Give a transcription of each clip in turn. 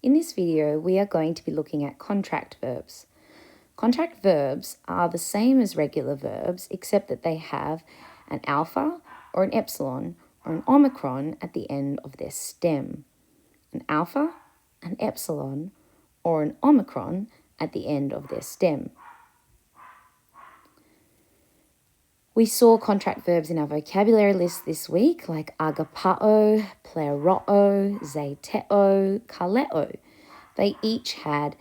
In this video, we are going to be looking at contract verbs. Contract verbs are the same as regular verbs, except that they have an alpha or an epsilon or an omicron at the end of their stem. An alpha, an epsilon, or an omicron at the end of their stem. We saw contract verbs in our vocabulary list this week, like agapao, pleroo, zeteo, kaleo. They each had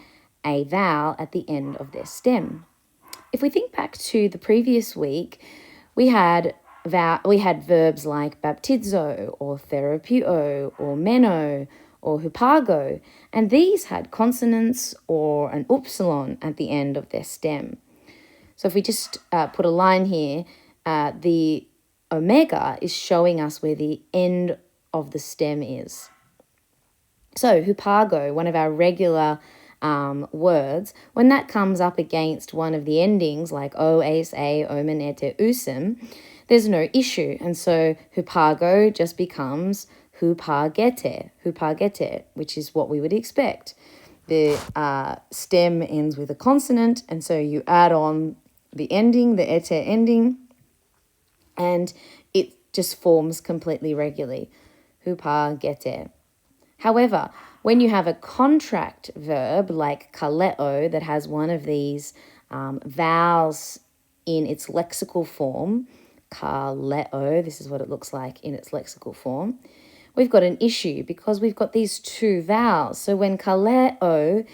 a vowel at the end of their stem. If we think back to the previous week, we had verbs like baptizo or therapeuo or meno or hupago, and these had consonants or an upsilon at the end of their stem. So if we just put a line here, the omega is showing us where the end of the stem is. So hupago, one of our regular words, when that comes up against one of the endings like o, ace, a, omen, ete, usum, there's no issue. And so hupago just becomes hupagete, which is what we would expect. The stem ends with a consonant, and so you add on the ending, the ete ending, and it just forms completely regularly. Hupagete. However, when you have a contract verb like kaleo that has one of these vowels in its lexical form, kaleo, this is what it looks like in its lexical form, we've got an issue because we've got these two vowels. So when kaleo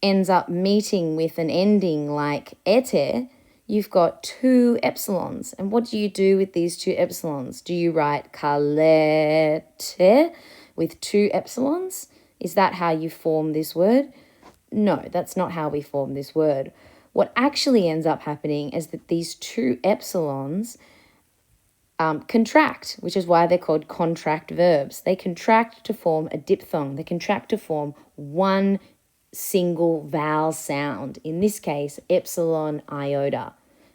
ends up meeting with an ending like ete, you've got two epsilons. And what do you do with these two epsilons? Do you write kalete with two epsilons? Is that how you form this word? No, that's not how we form this word. What actually ends up happening is that these two epsilons contract, which is why they're called contract verbs. They contract to form a diphthong. They contract to form one single vowel sound. In this case, epsilon iota.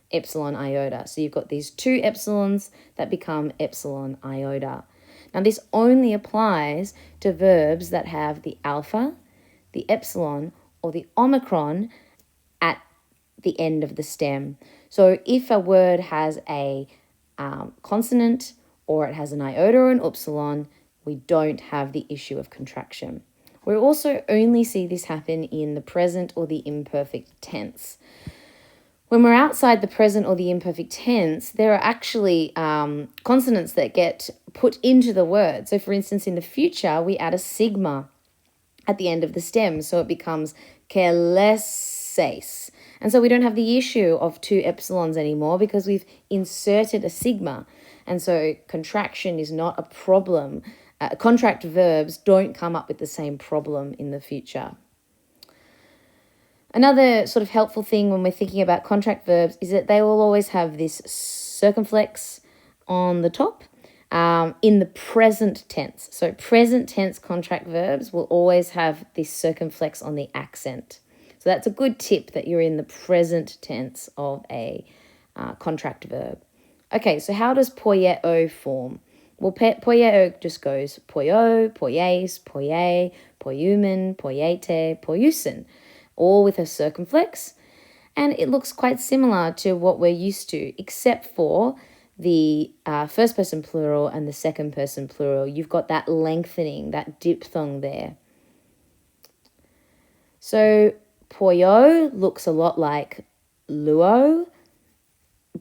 Epsilon iota. So you've got these two epsilons that become epsilon iota. Now this only applies to verbs that have the alpha, the epsilon, or the omicron at the end of the stem. So if a word has a consonant or it has an iota or an upsilon, we don't have the issue of contraction. We also only see this happen in the present or the imperfect tense. When we're outside the present or the imperfect tense, there are actually consonants that get put into the word. So for instance, in the future, we add a sigma at the end of the stem, so it becomes keleses. And so we don't have the issue of two epsilons anymore because we've inserted a sigma. And so contraction is not a problem. Contract verbs don't come up with the same problem in the future. Another sort of helpful thing when we're thinking about contract verbs is that they will always have this circumflex on the top in the present tense. So present tense contract verbs will always have this circumflex on the accent. So that's a good tip that you're in the present tense of a contract verb. Okay, so how does poieo form? Well, poieo just goes poio, poies, poie, poiumen, poiete, poiusen, all with a circumflex. And it looks quite similar to what we're used to, except for the first person plural and the second person plural. You've got that lengthening, that diphthong there. So poio looks a lot like luo.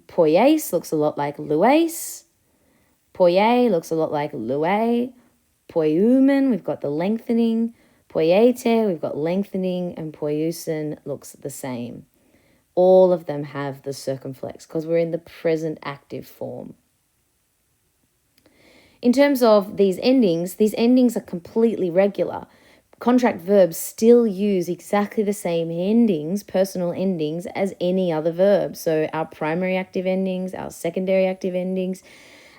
Poies looks a lot like lues. Poie looks a lot like lue. Poiumen, we've got the lengthening. Poiete, we've got lengthening. And poiusen looks the same. All of them have the circumflex because we're in the present active form. In terms of these endings are completely regular. Contract verbs still use exactly the same endings, personal endings, as any other verb. So our primary active endings, our secondary active endings,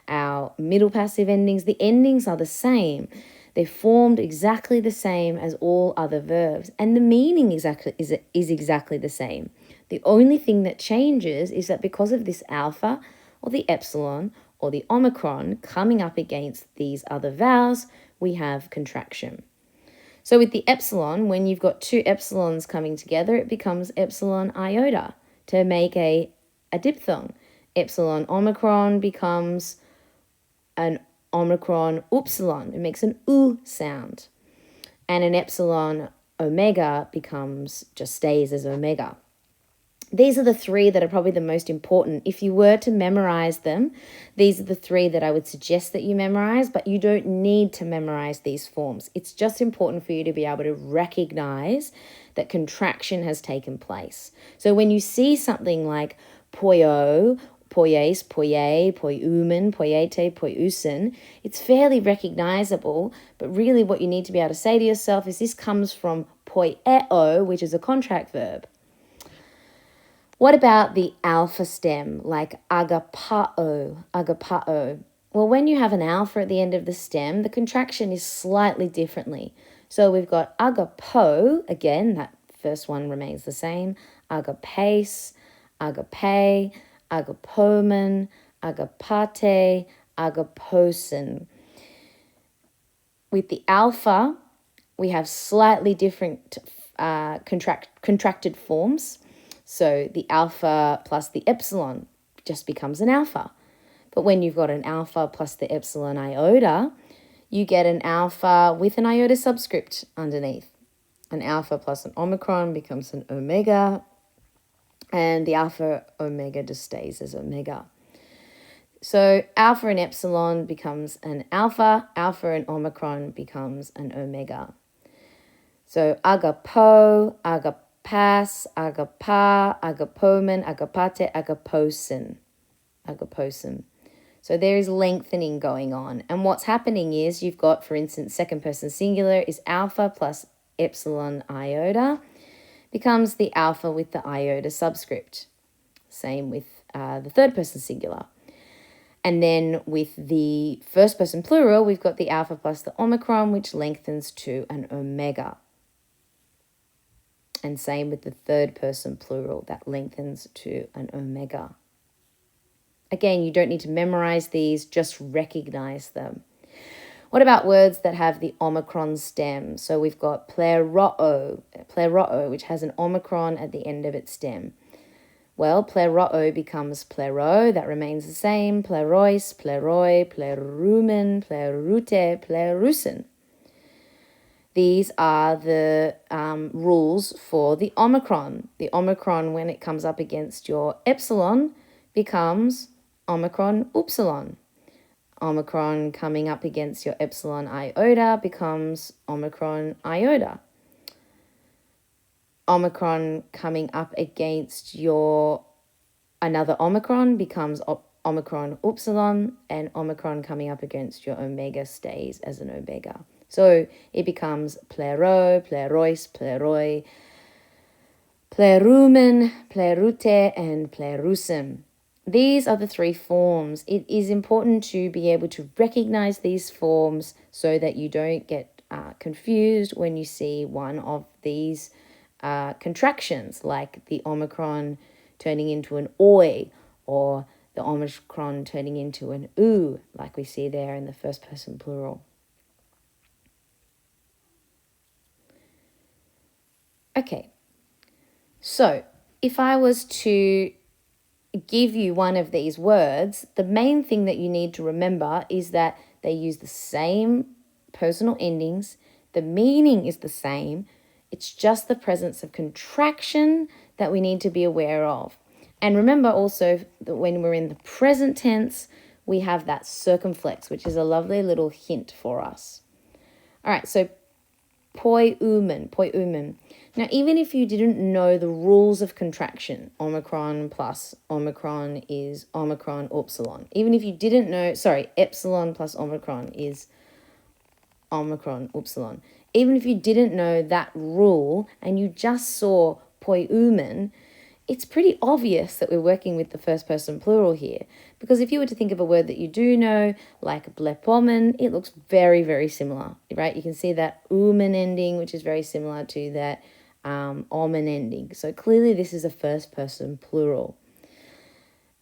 our middle passive endings, the endings are the same. They're formed exactly the same as all other verbs, and the meaning is exactly the same. The only thing that changes is that because of this alpha or the epsilon or the omicron coming up against these other vowels, we have contraction. So with the epsilon, when you've got two epsilons coming together, it becomes epsilon iota to make a diphthong. Epsilon omicron becomes an omicron upsilon. It makes an oo sound. And an epsilon omega just stays as omega. These are the three that are probably the most important. If you were to memorize them, these are the three that I would suggest that you memorize, but you don't need to memorize these forms. It's just important for you to be able to recognize that contraction has taken place. So when you see something like poio, poies, poie, poiumen, poiete, poiusen, it's fairly recognizable, but really what you need to be able to say to yourself is this comes from poieo, which is a contract verb. What about the alpha stem, like agapao, agapao? Well, when you have an alpha at the end of the stem, the contraction is slightly differently. So we've got agapo, again, that first one remains the same, agapes, agape, agapomen, agapate, agaposen. With the alpha, we have slightly different contracted forms. So the alpha plus the epsilon just becomes an alpha. But when you've got an alpha plus the epsilon iota, you get an alpha with an iota subscript underneath. An alpha plus an omicron becomes an omega, and the alpha omega just stays as omega. So alpha and epsilon becomes an alpha, alpha and omicron becomes an omega. So agapo, agapas, agapa, agapomen, agapate, agaposen. So there is lengthening going on. And what's happening is you've got, for instance, second person singular is alpha plus epsilon iota becomes the alpha with the iota subscript. Same with the third person singular. And then with the first person plural, we've got the alpha plus the omicron, which lengthens to an omega. And same with the third person plural, that lengthens to an omega. Again, you don't need to memorize these, just recognize them. What about words that have the omicron stem? So we've got pleroo, which has an omicron at the end of its stem. Well, pleroo becomes plero, that remains the same. Plerois, pleroi, plerumen, plerute, plerusen. These are the rules for the omicron. The omicron, when it comes up against your epsilon, becomes omicron upsilon. Omicron coming up against your epsilon iota becomes omicron iota. Omicron coming up against your another omicron becomes omicron upsilon, and omicron coming up against your omega stays as an omega. So it becomes plero, plerois, pleroi, plerumen, plerute, and plerusem. These are the three forms. It is important to be able to recognize these forms so that you don't get confused when you see one of these contractions, like the omicron turning into an oi, or the omicron turning into an oo, like we see there in the first person plural. Okay, so if I was to give you one of these words, the main thing that you need to remember is that they use the same personal endings, the meaning is the same, it's just the presence of contraction that we need to be aware of. And remember also that when we're in the present tense, we have that circumflex, which is a lovely little hint for us. All right, so poiumen. Now, even if you didn't know the rules of contraction, omicron plus omicron is omicron upsilon. Even if you didn't know, epsilon plus omicron is omicron upsilon. Even if you didn't know that rule and you just saw poiumen, it's pretty obvious that we're working with the first person plural here. Because if you were to think of a word that you do know, like blepomen, it looks very, very similar, right? You can see that umen ending, which is very similar to that omen ending. So clearly this is a first person plural.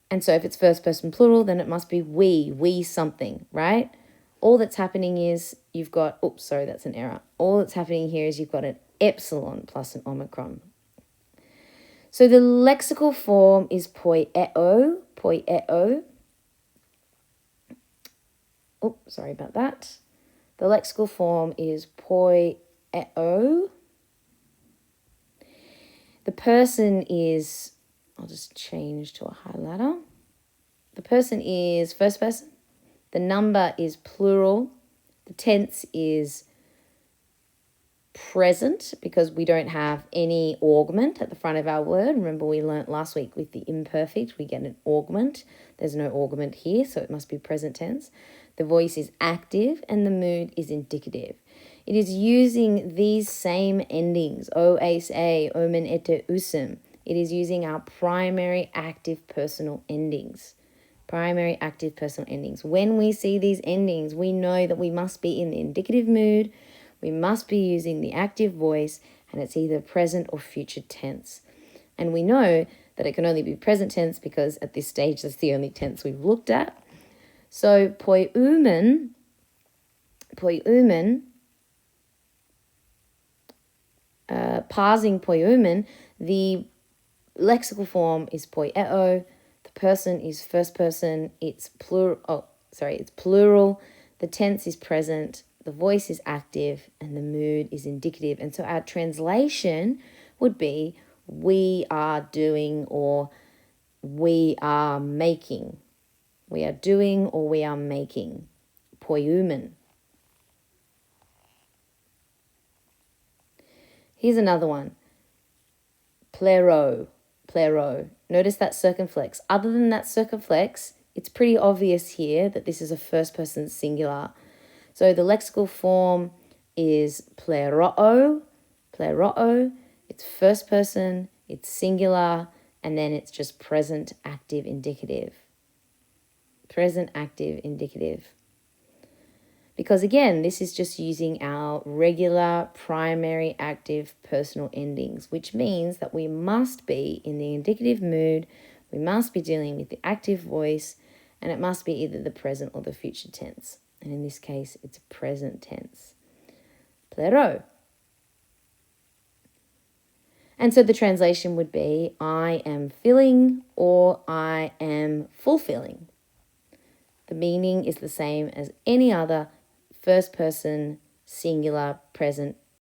And so if it's first person plural, then it must be we something, right? all that's happening is you've got, oops, sorry, that's an error. All that's happening here is you've got an epsilon plus an omicron. So the lexical form is poieo, poieo. Oh, sorry about that. The lexical form is poieo. The person is, I'll just change to a highlighter. The person is first person. The number is plural. The tense is present because we don't have any augment at the front of our word. Remember, we learnt last week with the imperfect, we get an augment. There's no augment here, so it must be present tense. The voice is active and the mood is indicative. It is using these same endings, o, ace, a, omen, ete, usum. It is using our primary active personal endings. Primary active personal endings. When we see these endings, we know that we must be in the indicative mood, we must be using the active voice, and it's either present or future tense. And we know that it can only be present tense because at this stage that's the only tense we've looked at. So poiumen, parsing poiumen, the lexical form is poieo, the person is first person, it's plural, it's plural, the tense is present, the voice is active, and the mood is indicative. And so our translation would be we are doing or we are making. We are doing or we are making. Poiumen. Here's another one. Plero. Plero. Notice that circumflex. Other than that circumflex, it's pretty obvious here that this is a first person singular. So the lexical form is pleroo, pleroo. It's first person, it's singular, and then it's just present active indicative. Present active indicative. Because again, this is just using our regular primary active personal endings, which means that we must be in the indicative mood, we must be dealing with the active voice, and it must be either the present or the future tense. And in this case, it's present tense. Plero. And so the translation would be, I am filling or I am fulfilling. The meaning is the same as any other first person, singular, present